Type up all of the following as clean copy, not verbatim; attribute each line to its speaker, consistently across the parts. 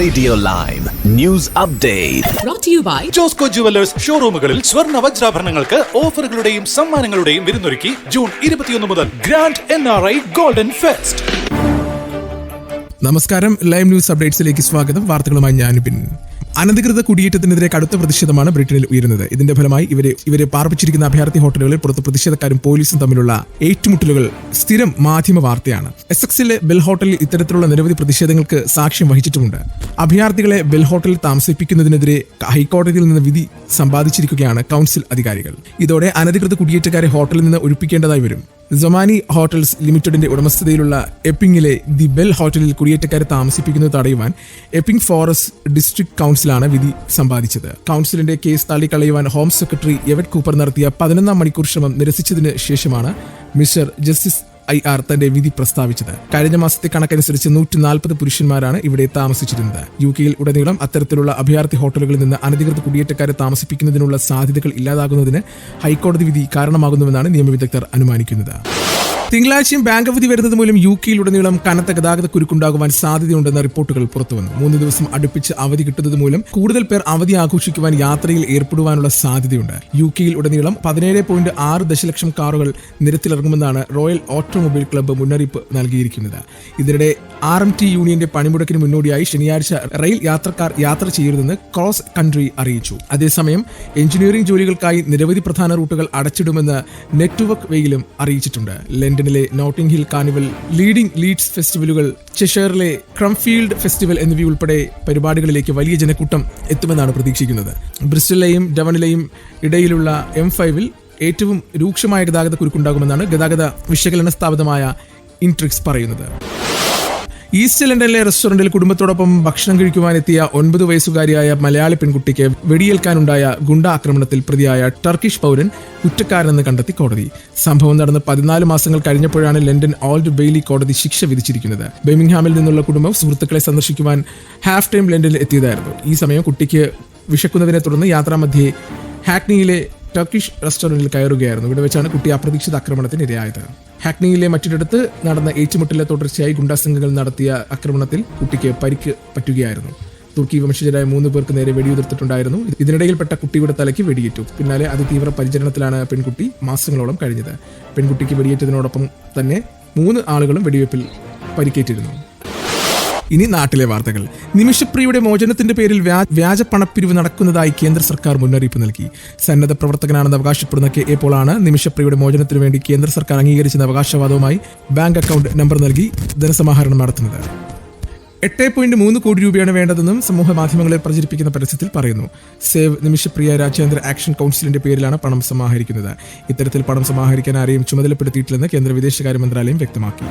Speaker 1: Radio live news update
Speaker 2: brought to you by
Speaker 3: Josco jewellers ഷോറൂമുകളിൽ സ്വർണ്ണ വജ്രാഭരണങ്ങൾക്ക് ഓഫറുകളുടെയും സമ്മാനങ്ങളുടെയും വിരുന്നൊരുക്കി ജൂൺ 21 മുതൽ ഗ്രാൻഡ് NRI ഗോൾഡൻ ഫെസ്റ്റ്.
Speaker 4: നമസ്കാരം, ലൈവ് ന്യൂസ് അപ്ഡേറ്റ്സിലേക്ക് സ്വാഗതം. വാർത്തകളുമായി ഞാൻ ബിൻ. അനധികൃത കുടിയേറ്റത്തിനെതിരെ കടുത്ത പ്രതിഷേധമാണ് ബ്രിട്ടനിൽ ഉയരുന്നത്. ഇതിന്റെ ഫലമായി ഇവരെ പാർപ്പിച്ചിരിക്കുന്ന അഭയാർത്ഥി ഹോട്ടലുകളിൽ പുറത്ത് പ്രതിഷേധക്കാരും പോലീസും തമ്മിലുള്ള ഏറ്റുമുട്ടലുകൾ സ്ഥിരം മാധ്യമ വാർത്തയാണ്. എസെക്സിലെ ബെൽ ഹോട്ടലിൽ ഇത്തരത്തിലുള്ള നിരവധി പ്രതിഷേധങ്ങൾക്ക് സാക്ഷ്യം വഹിച്ചിട്ടുമുണ്ട്. അഭയാർത്ഥികളെ ബെൽ ഹോട്ടലിൽ താമസിപ്പിക്കുന്നതിനെതിരെ ഹൈക്കോടതിയിൽ നിന്ന് വിധി സമ്പാദിച്ചിരിക്കുകയാണ് കൗൺസിൽ അധികാരികൾ. ഇതോടെ അനധികൃത കുടിയേറ്റക്കാരെ ഹോട്ടലിൽ നിന്ന് ഒഴിപ്പിക്കേണ്ടതായി വരും. സൊമാനി ഹോട്ടൽസ് ലിമിറ്റഡിന്റെ ഉടമസ്ഥതയിലുള്ള എപ്പിംഗിലെ ദി ബെൽ ഹോട്ടലിൽ കുടിയേറ്റക്കാരെ താമസിപ്പിക്കുന്നത് തടയുവാൻ എപ്പിംഗ് ഫോറസ്റ്റ് ഡിസ്ട്രിക്ട് കൗൺസിലാണ് വിധി സമ്പാദിച്ചത്. കൗൺസിലിന്റെ case തള്ളിക്കളയുവാൻ home secretary Yvette Cooper നടത്തിയ 11 മണിക്കൂർ ശ്രമം നിരസിച്ചതിന് ശേഷമാണ് മിസ്റ്റർ ജസ്റ്റിസ് IR തന്റെ വിധി പ്രസ്താവിച്ചത്. കഴിഞ്ഞ മാസത്തെ കണക്കനുസരിച്ച് 140 പുരുഷന്മാരാണ് ഇവിടെ താമസിച്ചിരുന്നത്. UK-യിൽ ഉടനീളം അത്തരത്തിലുള്ള അഭയാർത്ഥി ഹോട്ടലുകളിൽ നിന്ന് അനധികൃത കുടിയേറ്റക്കാരെ താമസിപ്പിക്കുന്നതിനുള്ള സാധ്യതകൾ ഇല്ലാതാകുന്നതിന് ഹൈക്കോടതി വിധി കാരണമാകുന്നുവെന്നാണ് നിയമവിദഗ്ധർ അനുമാനിക്കുന്നത്. തിങ്കളാഴ്ചയും ബാങ്ക് അവധി വരുന്നത് മൂലം UK-യിൽ ഉടനീളം കനത്ത ഗതാഗത കുരുക്കുണ്ടാകുവാൻ സാധ്യതയുണ്ടെന്ന റിപ്പോർട്ടുകൾ പുറത്തുവന്നു. 3 ദിവസം അടുപ്പിച്ച് അവധി കിട്ടുന്നത് മൂലം കൂടുതൽ പേർ അവധി ആഘോഷിക്കുവാൻ യാത്രയിൽ ഏർപ്പെടുവാനുള്ള സാധ്യതയുണ്ട്. UK-യിൽ ഉടനീളം 17.6 ദശലക്ഷം കാറുകൾ നിരത്തിലിറങ്ങുമെന്നാണ് റോയൽ ഓട്ടോമൊബൈൽ ക്ലബ്ബ് മുന്നറിയിപ്പ് നൽകിയിരിക്കുന്നത്. ഇതിനിടെ RMT യൂണിയന്റെ പണിമുടക്കിന് മുന്നോടിയായി ശനിയാഴ്ച റെയിൽ യാത്രക്കാർ യാത്ര ചെയ്യരുതെന്ന് ക്രോസ് കൺട്രി അറിയിച്ചു. അതേസമയം എഞ്ചിനീയറിംഗ് ജോലികൾക്കായി നിരവധി പ്രധാന റൂട്ടുകൾ അടച്ചിടുമെന്ന് നെറ്റ്വർക്ക് വെയിലും അറിയിച്ചിട്ടുണ്ട്. ലണ്ടനിലെ Notting Hill carnival, leading Leeds ഫെസ്റ്റിവലുകൾ, ചെഷയറിലെ ക്രംഫീൽഡ് ഫെസ്റ്റിവൽ എന്നിവയുൾപ്പെടെ പരിപാടികളിലേക്ക് വലിയ ജനക്കൂട്ടം എത്തുമെന്നാണ് പ്രതീക്ഷിക്കുന്നത്. ബ്രിസ്റ്റലിലെയും ഡവണിലെയും ഇടയിലുള്ള M5-ൽ ഏറ്റവും രൂക്ഷമായ ഗതാഗത കുരുക്കുണ്ടാകുമെന്നാണ് ഗതാഗത വിശകലന സ്ഥാപനമായ ഇൻട്രിക്സ് പറയുന്നത്. ഈസ്റ്റ് ലണ്ടനിലെ റെസ്റ്റോറന്റിൽ കുടുംബത്തോടൊപ്പം ഭക്ഷണം കഴിക്കുവാനെത്തിയ 9 വയസ്സുകാരിയായ മലയാളി പെൺകുട്ടിക്ക് വെടിയേൽക്കാനുണ്ടായ ഗുണ്ടാക്രമണത്തിൽ പ്രതിയായ ടർക്കിഷ് പൗരൻ കുറ്റക്കാരനെന്ന് കണ്ടെത്തി കോടതി. സംഭവം നടന്ന് 14 മാസങ്ങൾ കഴിഞ്ഞപ്പോഴാണ് ലണ്ടൻ ഓൾഡ് ബെയ്ലി കോടതി ശിക്ഷ വിധിച്ചിരിക്കുന്നത്. ബെർമിംഗ്ഹാമിൽ നിന്നുള്ള കുടുംബം സുഹൃത്തുക്കളെ സന്ദർശിക്കുവാൻ ഹാഫ് ടൈം ലണ്ടനിൽ എത്തിയതായിരുന്നു. ഈ സമയം കുട്ടിക്ക് വിശക്കുന്നതിനെ തുടർന്ന് യാത്രാമധ്യേ ഹാക്നിയിലെ ടർക്കിഷ് റെസ്റ്റോറന്റിൽ കയറുകയായിരുന്നു. ഇവിടെ വെച്ചാണ് കുട്ടി അപ്രതീക്ഷിത ആക്രമണത്തിന് ഇരയായത്. ഹാക്നിയിലെ മറ്റൊരിടത്ത് നടന്ന ഏറ്റുമുട്ടലിലെ തുടർച്ചയായി ഗുണ്ടാസംഘങ്ങൾ നടത്തിയ ആക്രമണത്തിൽ കുട്ടിക്ക് പരിക്ക് പറ്റുകയായിരുന്നു. തുർക്കി വംശജരായ 3 പേർക്ക് നേരെ വെടിയുതിർത്തിട്ടുണ്ടായിരുന്നു. ഇതിനിടയിൽപ്പെട്ട കുട്ടിയുടെ തലയ്ക്ക് വെടിയേറ്റു. പിന്നാലെ അതിതീവ്ര പരിചരണത്തിലാണ് പെൺകുട്ടി മാസങ്ങളോളം കഴിഞ്ഞത്. പെൺകുട്ടിക്ക് വെടിയേറ്റതിനോടൊപ്പം തന്നെ 3 ആളുകളും വെടിവയ്പിൽ പരിക്കേറ്റിരുന്നു. ഇനി നാട്ടിലെ വാർത്തകൾ. നിമിഷപ്രിയയുടെ മോചനത്തിന്റെ പേരിൽ വ്യാജ പണപ്പിരിവ് നടക്കുന്നതായി കേന്ദ്ര സർക്കാർ മുന്നറിയിപ്പ് നൽകി. സന്നദ്ധ പ്രവർത്തകനാണെന്ന് അവകാശപ്പെടുന്ന KA പോളാണ് നിമിഷപ്രിയയുടെ മോചനത്തിനു വേണ്ടി കേന്ദ്ര സർക്കാർ അംഗീകരിച്ച അവകാശവാദവുമായി ബാങ്ക് അക്കൗണ്ട് നമ്പർ നൽകി ധനസമാഹരണം നടത്തുന്നത്. 8.3 കോടി രൂപയാണ് വേണ്ടതെന്നും സമൂഹ മാധ്യമങ്ങളിൽ പ്രചരിപ്പിക്കുന്ന പരസ്യത്തിൽ പറയുന്നു. സേവ് നിമിഷപ്രിയ രാജ്യാന്തര ആക്ഷൻ കൗൺസിലിന്റെ പേരിലാണ് പണം സമാഹരിക്കുന്നത്. ഇത്തരത്തിൽ പണം സമാഹരിക്കാൻ ആരെയും ചുമതലപ്പെടുത്തിയിട്ടില്ലെന്ന് കേന്ദ്ര വിദേശകാര്യ മന്ത്രാലയം വ്യക്തമാക്കി.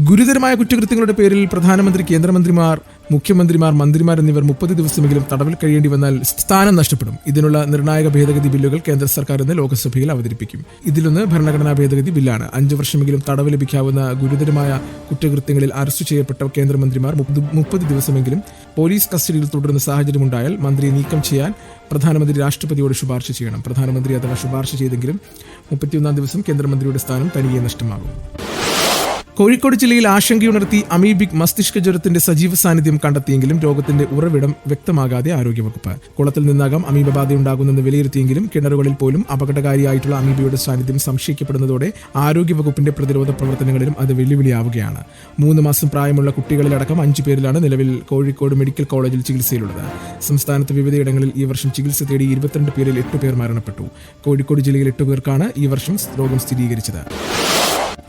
Speaker 4: ഗുരുതരമായ കുറ്റകൃത്യങ്ങളുടെ പേരിൽ പ്രധാനമന്ത്രി, കേന്ദ്രമന്ത്രിമാർ, മുഖ്യമന്ത്രിമാർ, മന്ത്രിമാർ എന്നിവർ 30 ദിവസമെങ്കിലും തടവിൽ കഴിയേണ്ടി വന്നാൽ സ്ഥാനം നഷ്ടപ്പെടും. ഇതിനുള്ള നിർണായക ഭേദഗതി ബില്ലുകൾ കേന്ദ്ര സർക്കാർ ഇന്ന് ലോക്സഭയിൽ അവതരിപ്പിക്കും. ഇതിലൊന്ന് ഭരണഘടനാ ഭേദഗതി ബില്ലാണ്. 5 വർഷമെങ്കിലും തടവ് ലഭിക്കാവുന്ന ഗുരുതരമായ കുറ്റകൃത്യങ്ങളിൽ അറസ്റ്റ് ചെയ്യപ്പെട്ട കേന്ദ്രമന്ത്രിമാർ 30 ദിവസമെങ്കിലും പോലീസ് കസ്റ്റഡിയിൽ തുടരുന്ന സാഹചര്യമുണ്ടായാൽ മന്ത്രിയെ നീക്കം ചെയ്യാൻ പ്രധാനമന്ത്രി രാഷ്ട്രപതിയോട് ശുപാർശ ചെയ്യണം. പ്രധാനമന്ത്രി അഥവാ ശുപാർശ ചെയ്തെങ്കിലും 31 ദിവസം കേന്ദ്രമന്ത്രിയുടെ സ്ഥാനം തനിയെ നഷ്ടമാകും. കോഴിക്കോട് ജില്ലയിൽ ആശങ്കയുണർത്തി അമീബിക് മസ്തിഷ്ക ജ്വരത്തിന്റെ സജീവ സാന്നിധ്യം കണ്ടെത്തിയെങ്കിലും രോഗത്തിന്റെ ഉറവിടം വ്യക്തമാകാതെ ആരോഗ്യവകുപ്പ്. കുളത്തിൽ നിന്നാകാം അമീബ ബാധയുണ്ടാകുന്നെന്ന് വിലയിരുത്തിയെങ്കിലും കിണറുകളിൽ പോലും അപകടകാരിയായിട്ടുള്ള അമീബയുടെ സാന്നിധ്യം സംശയിക്കപ്പെടുന്നതോടെ ആരോഗ്യവകുപ്പിന്റെ പ്രതിരോധ പ്രവർത്തനങ്ങളിലും അത് വെല്ലുവിളിയാവുകയാണ്. 3 മാസം പ്രായമുള്ള കുട്ടികളിലടക്കം 5 പേരിലാണ് നിലവിൽ കോഴിക്കോട് മെഡിക്കൽ കോളേജിൽ ചികിത്സയിലുള്ളത്. സംസ്ഥാനത്ത് വിവിധയിടങ്ങളിൽ ഈ വർഷം ചികിത്സ തേടി 22 പേരിൽ 8 പേർ മരണപ്പെട്ടു. കോഴിക്കോട് ജില്ലയിൽ 8 പേർക്കാണ് ഈ വർഷം രോഗം സ്ഥിരീകരിച്ചത്.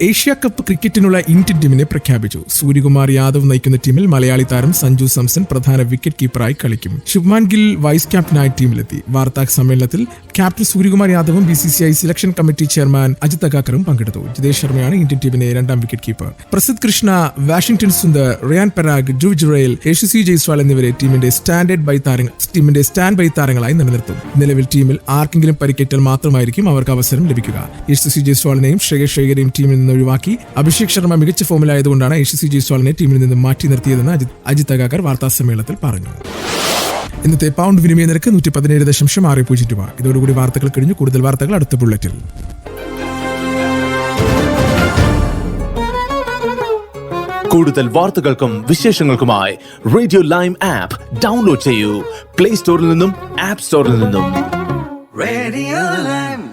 Speaker 4: ഏഷ്യ കപ്പ് ക്രിക്കറ്റിനുള്ള ഇന്ത്യൻ ടീമിനെ പ്രഖ്യാപിച്ചു. സൂര്യകുമാർ യാദവ് നയിക്കുന്ന ടീമിൽ മലയാളി താരം സഞ്ജു സാംസൺ പ്രധാന വിക്കറ്റ് കീപ്പറായി കളിക്കും. ശുഭ്മാൻ ഗിൽ വൈസ് ക്യാപ്റ്റനായി ടീമിലെത്തി. വാർത്താ സമ്മേളനത്തിൽ ക്യാപ്റ്റൻ സൂര്യകുമാർ യാദവും BCCI selection committee chairman Ajit അഗാക്കറും പങ്കെടുത്തു. ജിതേഷ് ശർമ്മയാണ് ഇന്ത്യൻ ടീമിന്റെ 2ാം wicket keeper. Prasidh Krishna, Washington Sundar, Riyan Parag, Dhruv Jurel, Yashasvi Jaiswal എന്നിവരെ ടീമിന്റെ സ്റ്റാൻഡ് ബൈ താരങ്ങളായി നിലനിർത്തും. നിലവിൽ ടീമിൽ ആർക്കെങ്കിലും പരിക്കേറ്റാൽ മാത്രമായിരിക്കും അവർക്ക് അവസരം ലഭിക്കുക. യശസ്വി ജയ്സ്വാളിനെയും ശ്രേയസ് അയ്യരെയും ടീമിൽ നിന്ന് ഒഴിവാക്കി അഭിഷേക് ശർമ്മ മികച്ച ഫോമിലായതുകൊണ്ടാണ് യശസ്വി ജയ്സ്വാളിനെ ടീമിൽ നിന്ന് മാറ്റി നിർത്തിയതെന്ന് അജിത് അഗാക്കർ വാർത്താസമ്മേളനത്തിൽ പറഞ്ഞു. ഇന്നത്തെ പൗണ്ട് വിനിമയ നിരക്ക് 117.60 രൂപ. ഇതോടുകൂടി വാർത്തകൾ കഴിഞ്ഞു. കൂടുതൽ വാർത്തകൾ അടുത്ത ബുള്ളറ്റിൽ.
Speaker 1: കൂടുതൽ വാർത്തകൾക്കും വിശേഷങ്ങൾക്കുമായി റേഡിയോ ലൈം ആപ്പ് ഡൗൺലോഡ് ചെയ്യൂ പ്ലേ സ്റ്റോറിൽ നിന്നും ആപ്പ് സ്റ്റോറിൽ നിന്നും.
Speaker 2: Radio Lime.